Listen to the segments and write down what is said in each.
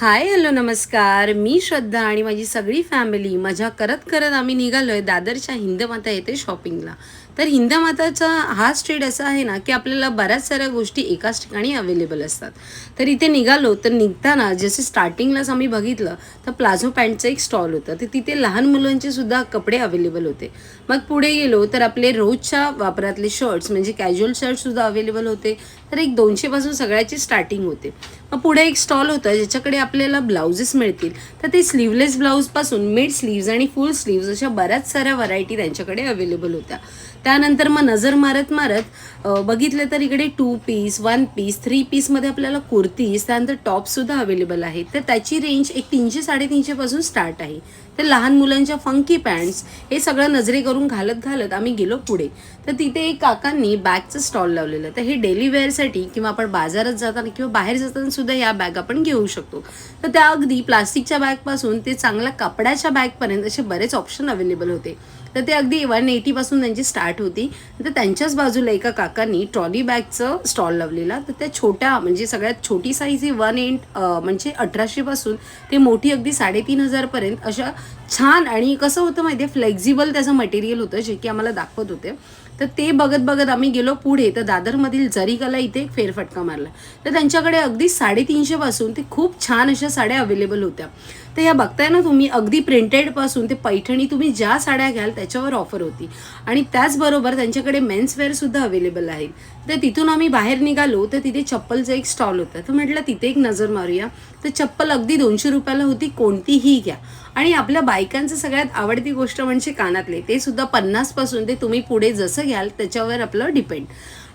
Hi hello नमस्कार. मी श्रद्धा आणि माझी सगळी फॅमिली मजा करत करत आम्ही निघालोय दादरच्या हिंदमाता येथे शॉपिंगला. तर हिंदमाताचा हा स्ट्रीट असा आहे ना की आपल्याला बऱ्याच साऱ्या गोष्टी एकाच ठिकाणी अवेलेबल असतात. तर इथे निघालो तर निघताना जसे स्टार्टिंगलाच आम्ही बघितलं तर प्लाझो पॅन्टचं एक स्टॉल होतं. तर तिथे लहान मुलांचे सुद्धा कपडे अवेलेबल होते. मग पुढे गेलो तर आपले रोजच्या वापरातले शर्ट्स म्हणजे कॅज्युअल शर्टसुद्धा अवेलेबल होते. तर एक 200 पासून सगळ्याची स्टार्टिंग होते. मग पुढे एक स्टॉल होता ज्याच्याकडे आपल्याला ब्लाउजेस मिळतील. तर ते स्लीवलेस ब्लाऊजपासून मिड स्लीव्ज आणि फुल स्लीव्ज अशा बऱ्याच साऱ्या व्हरायटी त्यांच्याकडे अवेलेबल होत्या. त्यानंतर मग नजर मारत मारत बघितलं तर इकडे 2 पीस 1 पीस 3 पीसमध्ये आपल्याला कुर्तीज त्यानंतर टॉपसुद्धा अवेलेबल आहेत. तर त्याची रेंज एक 300-350 पासून स्टार्ट आहे. तर लहान मुलांच्या फंकी पॅन्ट्स हे सगळं नजरे करून घालत घालत आम्ही गेलो पुढे. तर तिथे एक काकांनी बॅगचं स्टॉल लावलेलं. तर हे डेली वेअरसाठी किंवा आपण बाजारात जाताना किंवा बाहेर जाताना सुद्धा या बॅग आपण घेऊ शकतो. तर त्या अगदी प्लास्टिकच्या बॅगपासून ते चांगल्या कपड्याच्या बॅगपर्यंत असे बरेच ऑप्शन अवेलेबल होते. तर ते अगदी 180 पासून त्यांची स्टार्ट होती. तर त्यांच्याच बाजूला एका काकांनी ट्रॉली बॅगचं स्टॉल लावलेला. तर त्या छोट्या म्हणजे सगळ्यात छोटी साईज ही 1 एंड म्हणजे 1800 पासून ते मोठी अगदी 3500 पर्यंत अशा छान. आणि कसं होतं माहिती आहे फ्लेक्झिबल त्याचं मटेरियल होतं जे की आम्हाला दाखवत होते. तर ते बघत बघत आम्ही गेलो पुढे. तर दादरमधील जरीकाला इथे एक फेरफटका मारला. तर त्यांच्याकडे अगदी 350 पासून ते खूप छान अशा साड्या अवेलेबल होत्या. तर ह्या बघताय ना तुम्ही अगदी प्रिंटेडपासून ते पैठणी तुम्ही ज्या साड्या घ्याल त्याच्यावर ऑफर होती. आणि त्याचबरोबर त्यांच्याकडे मेन्सवेअरसुद्धा अवेलेबल आहेत. तर तिथून आम्ही बाहेर निघालो तर तिथे चप्पलचं एक स्टॉल होतं. तर म्हटलं तिथे एक नजर मारूया. तर चप्पल अगदी 200 रुपयाला होती, कोणतीही घ्या. आणि आपल्या बायकांचं सगळ्यात आवडती गोष्ट म्हणजे कानातले. ते सुद्धा 50 पासून ते तुम्ही पुढे जसं घ्याल त्याच्यावर आपलं डिपेंड.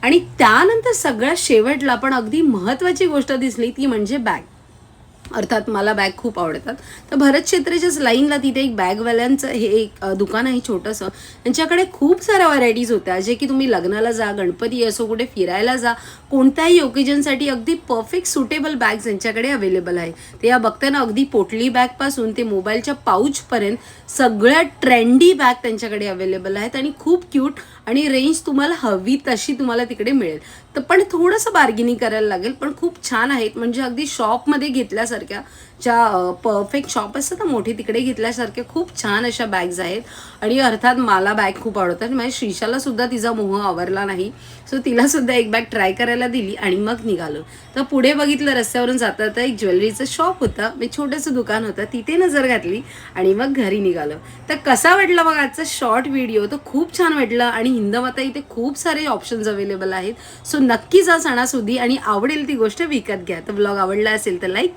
आणि त्यानंतर सगळ्यात शेवटला पण अगदी महत्त्वाची गोष्ट दिसली ती म्हणजे बॅग. अर्थात मला बॅग खूप आवडतात. तर भरत क्षेत्राच्याच लाईनला तिथे एक बॅगवाल्यांचं हे एक दुकान आहे छोटंसं. त्यांच्याकडे खूप साऱ्या व्हरायटीज होत्या जे की तुम्ही लग्नाला जा, गणपती असो, कुठे फिरायला जा, कोणत्याही ओकेजनसाठी अगदी परफेक्ट सुटेबल बॅग्स यांच्याकडे अवेलेबल आहे. ते या बघताना अगदी पोटली बॅगपासून ते मोबाईलच्या पाऊचपर्यंत सगळ्या ट्रेंडी बॅग त्यांच्याकडे अवेलेबल आहेत. आणि खूप क्यूट आणि रेंज तुम्हाला हवी तशी तुम्हाला तिकडे मिळेल. तर पण थोडंसं बार्गेनिंग करायला लागेल, पण खूप छान आहेत. म्हणजे अगदी शॉपमध्ये घेतल्यासारख्या ज्या परफेक्ट शॉप असतात ना मोठी तिकडे घेतल्यासारख्या खूप छान अशा बॅग्स आहेत. आणि अर्थात मला बॅग खूप आवडतात. माझ्या श्रीशाला सुद्धा तिचा मोह आवरला नाही. सो तिला सुद्धा एक बॅग ट्राय करायला दिली आणि मग निघालो. तर पुढे बघितलं रस्त्यावरून जाता तर एक ज्वेलरीचं शॉप होतं, मी छोटंसं दुकान होतं, तिथे नजर घातली आणि मग घरी निघालो. तर कसा वाटला मग आजचा शॉर्ट व्हिडिओ? तर खूप छान वाटलं. आणि हिंदमाता इथे खूप सारे ऑप्शन्स अवेलेबल आहेत. सो नक्की जा सणासुदी आणि आवडेल ती गोष्ट विकत घ्या. तर ब्लॉग आवडला असेल तर लाईक